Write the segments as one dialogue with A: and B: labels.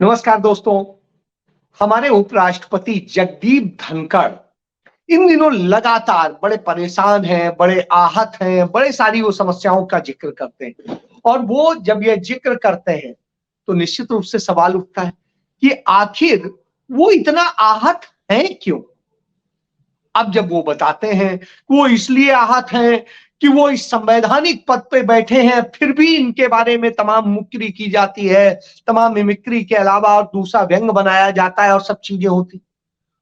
A: नमस्कार दोस्तों। हमारे उपराष्ट्रपति जगदीप धनखड़ इन दिनों लगातार बड़े परेशान हैं, बड़े आहत हैं, बड़े सारी वो समस्याओं का जिक्र करते हैं। और वो जब ये जिक्र करते हैं तो निश्चित रूप से सवाल उठता है कि आखिर वो इतना आहत हैं क्यों? अब जब वो बताते हैं कि वो इसलिए आहत हैं कि वो इस संवैधानिक पद पे बैठे हैं, फिर भी इनके बारे में तमाम मुक्री की जाती है, तमाम मिमिक्री के अलावा और दूसरा व्यंग बनाया जाता है और सब चीजें होती।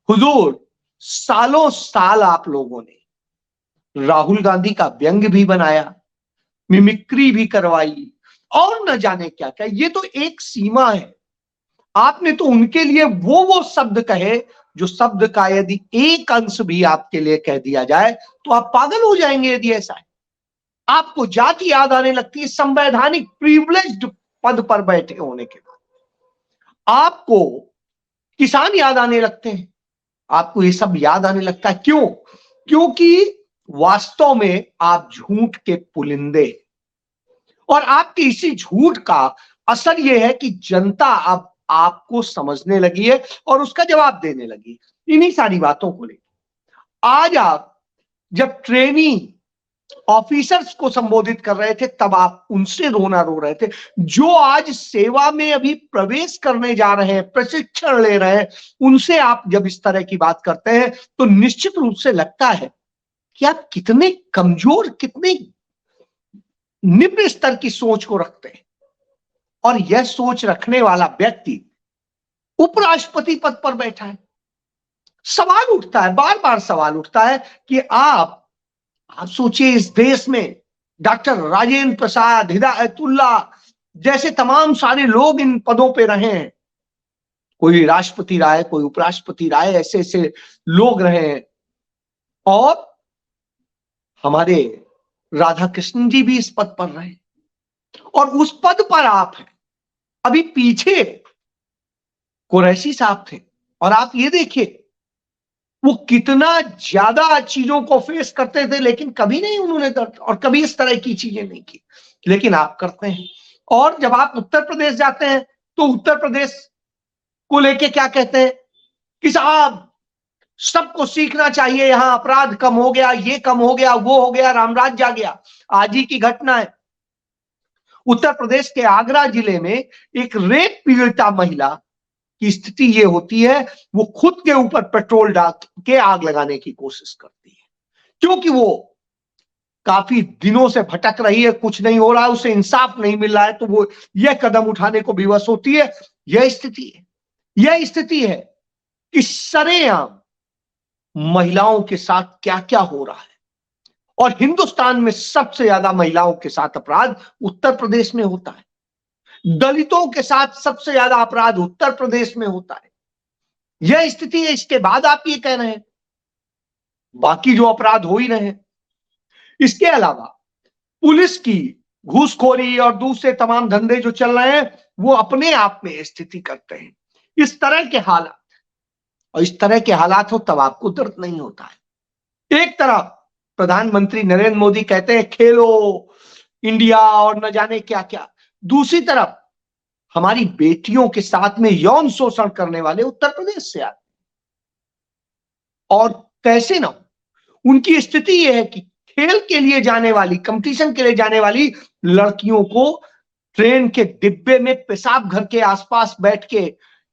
A: हुजूर, सालों साल आप लोगों ने राहुल गांधी का व्यंग भी बनाया, मिमिक्री भी करवाई और न जाने क्या क्या। ये तो एक सीमा है। आपने तो उनके लिए वो शब्द कहे जो शब्द का यदि एक अंश भी आपके लिए कह दिया जाए तो आप पागल हो जाएंगे। यदि ऐसा है, आपको जाति याद आने लगती है संवैधानिक प्रिविलेज्ड पद पर बैठे होने के बाद, आपको किसान याद आने लगते हैं, आपको ये सब याद आने लगता है। क्यों? क्योंकि वास्तव में आप झूठ के पुलिंदे हैं और आपके इसी झूठ का असर यह है कि जनता अब आपको समझने लगी है और उसका जवाब देने लगी है। इन्हीं सारी बातों को लेकर आज आप जब ट्रेनी ऑफिसर्स को संबोधित कर रहे थे तब आप उनसे रोना रो रहे थे। जो आज सेवा में अभी प्रवेश करने जा रहे हैं, प्रशिक्षण ले रहे हैं, उनसे आप जब इस तरह की बात करते हैं तो निश्चित रूप से लगता है कि आप कितने कमजोर, कितने निम्न स्तर की सोच को रखते हैं। और यह सोच रखने वाला व्यक्ति उपराष्ट्रपति पद पर बैठा है। सवाल उठता है, बार बार सवाल उठता है कि आप सोचिए, इस देश में डॉक्टर राजेंद्र प्रसाद, हिदायतुल्ला जैसे तमाम सारे लोग इन पदों पे रहे हैं। कोई राष्ट्रपति रहा है, कोई उपराष्ट्रपति रहा है, ऐसे ऐसे लोग रहे हैं। और हमारे राधा कृष्ण जी भी इस पद पर रहे और उस पद पर आप हैं। अभी पीछे कुरैशी साहब थे और आप ये देखिए वो कितना ज्यादा चीजों को फेस करते थे, लेकिन कभी नहीं उन्होंने दर्द और कभी इस तरह की चीजें नहीं की, लेकिन आप करते हैं। और जब आप उत्तर प्रदेश जाते हैं तो उत्तर प्रदेश को लेके क्या कहते हैं कि साहब सबको सीखना चाहिए, यहां अपराध कम हो गया, ये कम हो गया, वो हो गया, रामराज जा गया। आज ही की घटना है, उत्तर प्रदेश के आगरा जिले में एक रेप पीड़िता महिला की स्थिति ये होती है, वो खुद के ऊपर पेट्रोल डाल के आग लगाने की कोशिश करती है क्योंकि वो काफी दिनों से भटक रही है, कुछ नहीं हो रहा है, उसे इंसाफ नहीं मिल रहा है, तो वो यह कदम उठाने को विवश होती है। यह स्थिति है, यह स्थिति है कि सरेआम महिलाओं के साथ क्या क्या हो रहा है। और हिंदुस्तान में सबसे ज्यादा महिलाओं के साथ अपराध उत्तर प्रदेश में होता है। दलितों के साथ सबसे ज्यादा अपराध उत्तर प्रदेश में होता है। यह स्थिति है। इसके बाद आप ये कह रहे हैं बाकी जो अपराध हो ही रहे हैं। इसके अलावा पुलिस की घूसखोरी और दूसरे तमाम धंधे जो चल रहे हैं वो अपने आप में स्थिति करते हैं। इस तरह के हालात, और इस तरह के हालात हो तब आपको दर्द नहीं होता है। एक तरफ प्रधानमंत्री नरेंद्र मोदी कहते हैं खेलो इंडिया और न जाने क्या क्या, दूसरी तरफ हमारी बेटियों के साथ में यौन शोषण करने वाले उत्तर प्रदेश से आते। और कैसे ना, उनकी स्थिति यह है कि खेल के लिए जाने वाली, कंपटीशन के लिए जाने वाली लड़कियों को ट्रेन के डिब्बे में पेशाब घर के आसपास बैठ के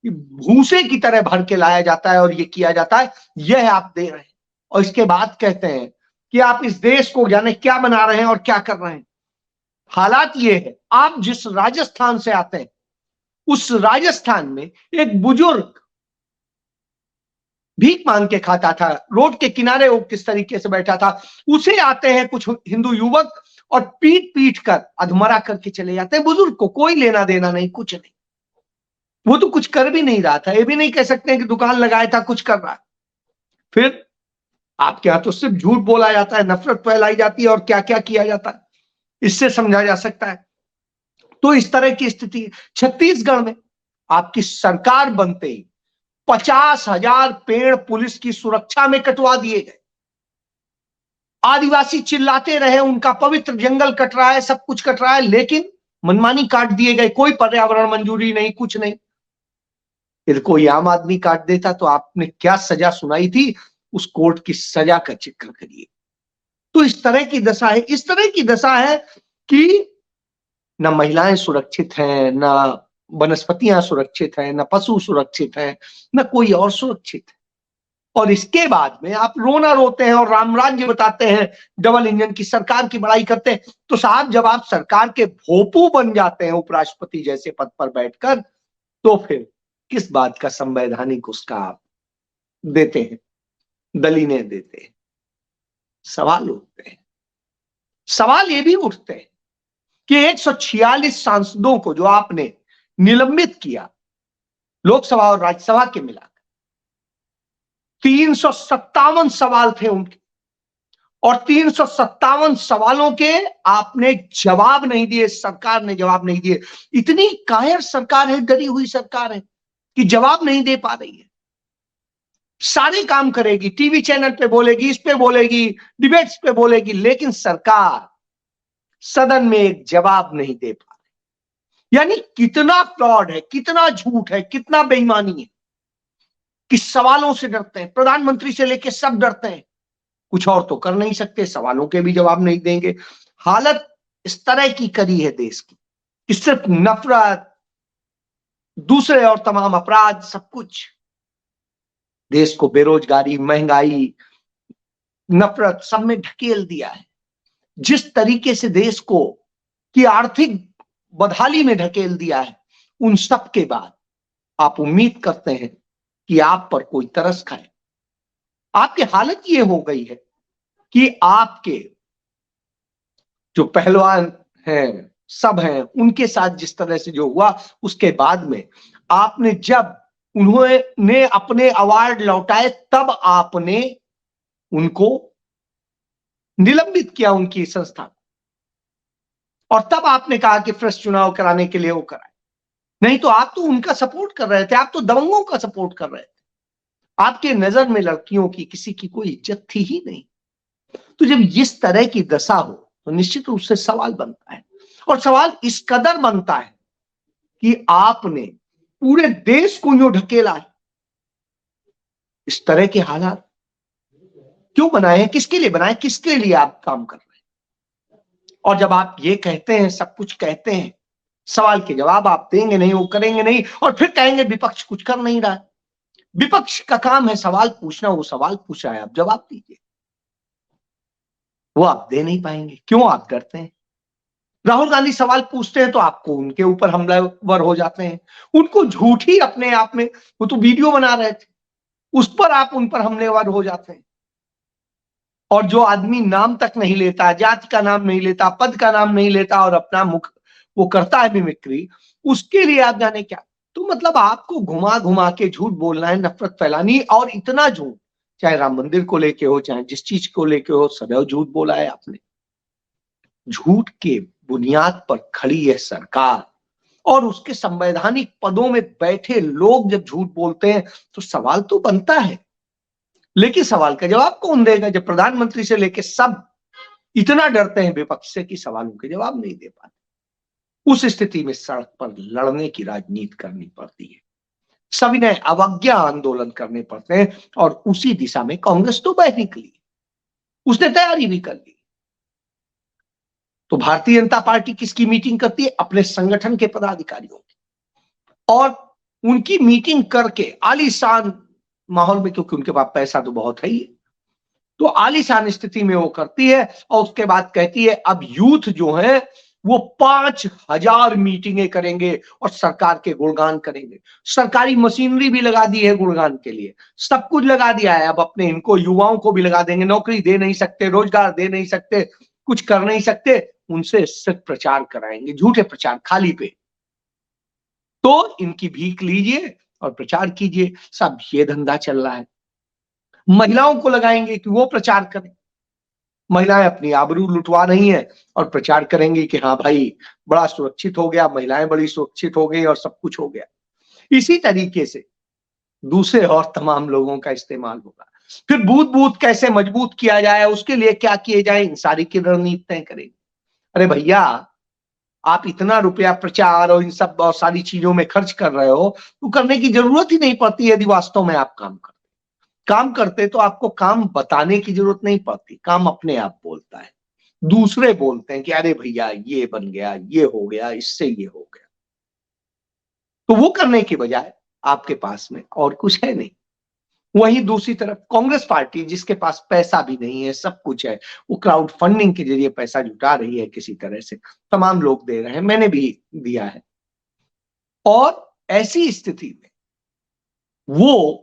A: भूसे की तरह भर के लाया जाता है और ये किया जाता है। यह आप दे रहे हैं और इसके बाद कहते हैं कि आप इस देश को जाने क्या बना रहे हैं और क्या कर रहे हैं। हालात ये है, आप जिस राजस्थान से आते हैं उस राजस्थान में एक बुजुर्ग भीख मांग के खाता था, रोड के किनारे वो किस तरीके से बैठा था, उसे आते हैं कुछ हिंदू युवक और पीट पीट कर अधमरा करके चले जाते हैं। बुजुर्ग को कोई लेना देना नहीं, कुछ नहीं, वो तो कुछ कर भी नहीं रहा था। ये भी नहीं कह सकते कि दुकान लगाया था, कुछ कर रहा है। फिर आपके यहां तो सिर्फ झूठ बोला जाता है, नफरत फैलाई जाती है और क्या क्या किया जाता है, इससे समझा जा सकता है। तो इस तरह की स्थिति छत्तीसगढ़ में आपकी सरकार बनते ही 50,000 पेड़ पुलिस की सुरक्षा में कटवा दिए गए। आदिवासी चिल्लाते रहे उनका पवित्र जंगल कट रहा है, सब कुछ कट रहा है, लेकिन मनमानी काट दिए गए, कोई पर्यावरण मंजूरी नहीं, कुछ नहीं। यदि कोई आम आदमी काट देता तो आपने क्या सजा सुनाई थी, उस कोर्ट की सजा का जिक्र करिए। तो इस तरह की दशा है, इस तरह की दशा है कि न महिलाएं सुरक्षित हैं, न वनस्पतियां सुरक्षित हैं, न पशु सुरक्षित हैं, न कोई और सुरक्षित है। और इसके बाद में आप रोना रोते हैं और राम राज्य बताते हैं, डबल इंजन की सरकार की बड़ाई करते हैं। तो साहब, जब आप सरकार के भोपू बन जाते हैं उपराष्ट्रपति जैसे पद पर बैठकर, तो फिर किस बात का संवैधानिक उसका आप देते हैं, दलीलें देते हैं? सवाल उठते हैं। सवाल ये भी उठते हैं कि 146 सांसदों को जो आपने निलंबित किया, लोकसभा और राज्यसभा के मिलाकर 357 सवाल थे उनके, और 357 सवालों के आपने जवाब नहीं दिए, सरकार ने जवाब नहीं दिए। इतनी कायर सरकार है, डरी हुई सरकार है कि जवाब नहीं दे पा रही है। सारे काम करेगी, टीवी चैनल पे बोलेगी, इस पे बोलेगी, डिबेट्स पे बोलेगी, लेकिन सरकार सदन में एक जवाब नहीं दे पा रही। यानी कितना फ्रॉड है, कितना झूठ है, कितना बेईमानी है कि सवालों से डरते हैं। प्रधानमंत्री से लेकर सब डरते हैं, कुछ और तो कर नहीं सकते, सवालों के भी जवाब नहीं देंगे। हालत इस तरह की करी है देश की कि सिर्फ नफरत, दूसरे और तमाम अपराध, सब कुछ देश को बेरोजगारी, महंगाई, नफरत सब में ढकेल दिया है। जिस तरीके से देश को की आर्थिक बदहाली में ढकेल दिया है, उन सब के बाद आप उम्मीद करते हैं कि आप पर कोई तरस खाए। आपकी हालत ये हो गई है कि आपके जो पहलवान हैं, सब हैं, उनके साथ जिस तरह से जो हुआ, उसके बाद में आपने जब उन्होंने अपने अवार्ड लौटाए, तब आपने उनको निलंबित किया, उनकी संस्था, और तब आपने कहा कि फ्रेश चुनाव कराने के लिए वो कराए। नहीं तो आप तो उनका सपोर्ट कर रहे थे, आप तो दबंगों का सपोर्ट कर रहे थे। आपके नजर में लड़कियों की किसी की कोई इज्जत थी ही नहीं। तो जब इस तरह की दशा हो तो निश्चित रूप से सवाल बनता है, और सवाल इस कदर बनता है कि आपने पूरे देश को यूं ढकेला है। इस तरह के हालात क्यों बनाए हैं, किसके लिए बनाए, किसके लिए आप काम कर रहे हैं? और जब आप ये कहते हैं, सब कुछ कहते हैं, सवाल के जवाब आप देंगे नहीं, वो करेंगे नहीं, और फिर कहेंगे विपक्ष कुछ कर नहीं रहा है। विपक्ष का काम है सवाल पूछना, वो सवाल पूछा है, आप जवाब दीजिए। वो आप दे नहीं पाएंगे, क्यों? आप डरते हैं। राहुल गांधी सवाल पूछते हैं तो आपको उनके ऊपर हमलावर हो जाते हैं। उनको झूठी अपने आप में, वो तो वीडियो बना रहे थे, उस पर आप उन पर हमलेवर हो जाते हैं। और जो आदमी नाम तक नहीं लेता, जाति का नाम नहीं लेता, पद का नाम नहीं लेता, और अपना मुख वो करता है मिमिक्री, उसके लिए आप जाने क्या। तो मतलब आपको घुमा घुमा के झूठ बोलना है, नफरत फैलानी, और इतना झूठ, चाहे राम मंदिर को लेके हो, चाहे जिस चीज को लेके हो, सदैव झूठ बोला है आपने। झूठ के बुनियाद पर खड़ी है सरकार, और उसके संवैधानिक पदों में बैठे लोग जब झूठ बोलते हैं तो सवाल तो बनता है। लेकिन सवाल का जवाब कौन देगा जब प्रधानमंत्री से लेकर सब इतना डरते हैं विपक्ष से कि सवालों के जवाब नहीं दे पाते? उस स्थिति में सड़क पर लड़ने की राजनीति करनी पड़ती है, सविनय अवज्ञा आंदोलन करने पड़ते हैं, और उसी दिशा में कांग्रेस तो बह निकली, उसने तैयारी भी कर ली। तो भारतीय जनता पार्टी किसकी मीटिंग करती है? अपने संगठन के पदाधिकारियों की, और उनकी मीटिंग करके आलीशान माहौल में, क्योंकि उनके पास पैसा तो बहुत है ही, तो आलीशान स्थिति में वो करती है, और उसके बाद कहती है अब यूथ जो है वो 5000 मीटिंगें करेंगे और सरकार के गुणगान करेंगे। सरकारी मशीनरी भी लगा दी है गुणगान के लिए, सब कुछ लगा दिया है। अब अपने इनको युवाओं को भी लगा देंगे, नौकरी दे नहीं सकते, रोजगार दे नहीं सकते, कुछ कर नहीं सकते, उनसे सिर्फ प्रचार कराएंगे, झूठे प्रचार, खाली पे। तो इनकी भीख लीजिए और प्रचार कीजिए। सब ये धंधा चल रहा है। महिलाओं को लगाएंगे कि वो प्रचार करें, महिलाएं अपनी आबरू लुटवा रही हैं और प्रचार करेंगी कि हाँ भाई बड़ा सुरक्षित हो गया, महिलाएं बड़ी सुरक्षित हो गई और सब कुछ हो गया। इसी तरीके से दूसरे और तमाम लोगों का इस्तेमाल होगा। फिर बूथ बूथ कैसे मजबूत किया जाए, उसके लिए क्या किए जाए, इन सारी की रणनीति तय करेंगे। अरे भैया, आप इतना रुपया प्रचार और इन सब बहुत सारी चीजों में खर्च कर रहे हो, तो करने की जरूरत ही नहीं पड़ती यदि वास्तव में आप काम करते तो आपको काम बताने की जरूरत नहीं पड़ती, काम अपने आप बोलता है। दूसरे बोलते हैं कि अरे भैया ये बन गया, ये हो गया, इससे ये हो गया। तो वो करने की बजाय आपके पास में और कुछ है नहीं। वहीं दूसरी तरफ कांग्रेस पार्टी, जिसके पास पैसा भी नहीं है, सब कुछ है, वो क्राउड फंडिंग के जरिए पैसा जुटा रही है किसी तरह से, तमाम लोग दे रहे हैं, मैंने भी दिया है। और ऐसी स्थिति में वो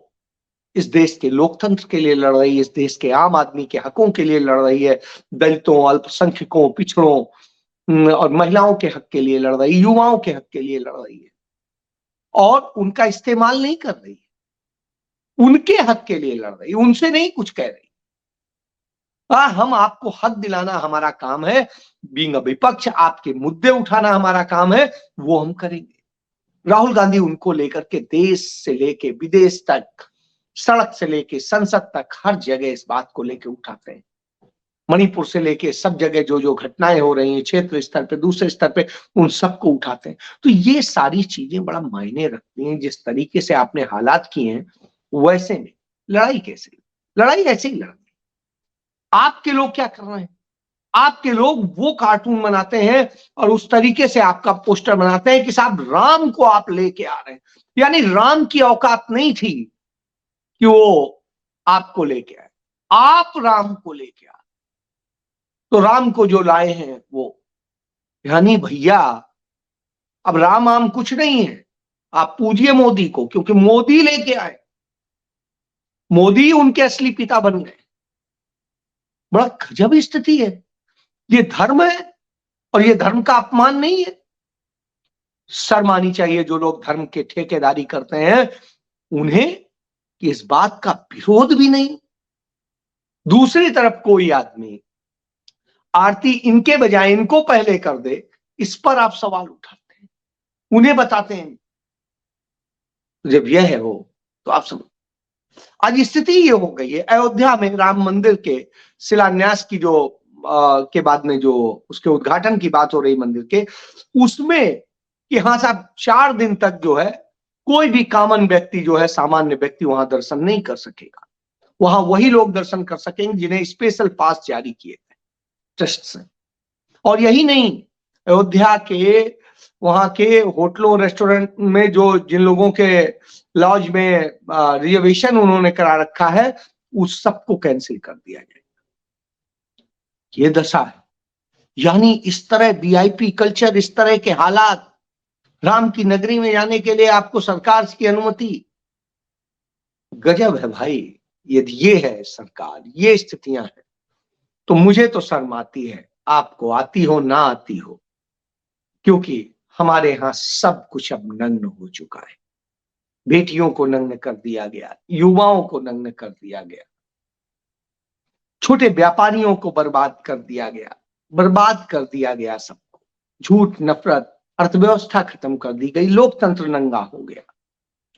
A: इस देश के लोकतंत्र के लिए लड़ रही है, इस देश के आम आदमी के हकों के लिए लड़ रही है, दलितों, अल्पसंख्यकों, पिछड़ों और महिलाओं के हक के लिए लड़ रही है, युवाओं के हक के लिए लड़ रही है, और उनका इस्तेमाल नहीं कर रही है, उनके हक के लिए लड़ रही है, उनसे नहीं कुछ कह रही। हम आपको हक दिलाना हमारा काम है, बीइंग अ विपक्ष आपके मुद्दे उठाना हमारा काम है, वो हम करेंगे। राहुल गांधी उनको लेकर के देश से लेके विदेश तक, सड़क से लेके संसद तक, हर जगह इस बात को लेके उठाते हैं। मणिपुर से लेके सब जगह जो जो घटनाएं हो रही हैं, क्षेत्र स्तर पे, दूसरे स्तर पे, उन सबको उठाते हैं। तो ये सारी चीजें बड़ा मायने रखती हैं। जिस तरीके से आपने हालात किए हैं, वैसे में लड़ाई कैसे, लड़ाई ऐसे ही लड़नी। आपके लोग क्या कर रहे हैं? आपके लोग वो कार्टून बनाते हैं और उस तरीके से आपका पोस्टर बनाते हैं कि साहब राम को आप लेके आ रहे हैं, यानी राम की औकात नहीं थी कि वो आपको लेके आए, आप राम को लेके आए। तो राम को जो लाए हैं वो, यानी भैया अब राम आम कुछ नहीं है, आप पूजिए मोदी को, क्योंकि मोदी लेके आए, मोदी उनके असली पिता बन गए। बड़ा गजब स्थिति है। ये धर्म है और ये धर्म का अपमान नहीं है। शर्म आनी चाहिए जो लोग धर्म के ठेकेदारी करते हैं उन्हें, कि इस बात का विरोध भी नहीं। दूसरी तरफ कोई आदमी आरती इनके बजाय इनको पहले कर दे, इस पर आप सवाल उठाते हैं, उन्हें बताते हैं। जब यह है वो, तो आप समझ, आज स्थिति ये हो गई है। अयोध्या में राम मंदिर के शिलान्यास की जो के बाद में जो उसके उद्घाटन की बात हो रही मंदिर के, उसमें कि हाँ साहब 4 दिन तक जो है कोई भी कॉमन व्यक्ति जो है, सामान्य व्यक्ति वहां दर्शन नहीं कर सकेगा। वहां वही लोग दर्शन कर सकेंगे जिन्हें स्पेशल पास जारी किए थे ट्रस्ट से। और यही नहीं, अयोध्या के वहां के होटलों रेस्टोरेंट में जो जिन लोगों के लॉज में रिजर्वेशन उन्होंने करा रखा है, उस सबको कैंसिल कर दिया जाएगा। ये दशा है। यानी इस तरह वीआईपी कल्चर, इस तरह के हालात, राम की नगरी में जाने के लिए आपको सरकार की अनुमति। गजब है भाई। यदि ये है सरकार, ये स्थितियां हैं, तो मुझे तो शर्म आती है, आपको आती हो ना आती हो, क्योंकि हमारे यहां सब कुछ अब नग्न हो चुका है। बेटियों को नग्न कर दिया गया, युवाओं को नग्न कर दिया गया, छोटे व्यापारियों को बर्बाद कर दिया गया, बर्बाद कर दिया गया सबको। झूठ, नफरत, अर्थव्यवस्था खत्म कर दी गई, लोकतंत्र नंगा हो गया।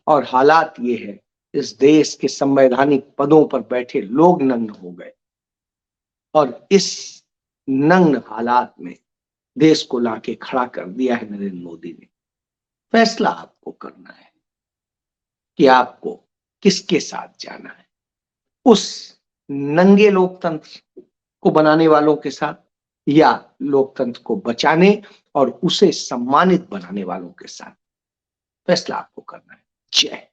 A: और हालात ये है, इस देश के संवैधानिक पदों पर बैठे लोग नग्न हो गए। और इस नग्न हालात में देश को लाके खड़ा कर दिया है नरेंद्र मोदी ने। फैसला आपको करना है कि आपको किसके साथ जाना है, उस नंगे लोकतंत्र को बनाने वालों के साथ, या लोकतंत्र को बचाने और उसे सम्मानित बनाने वालों के साथ। फैसला आपको करना है। जय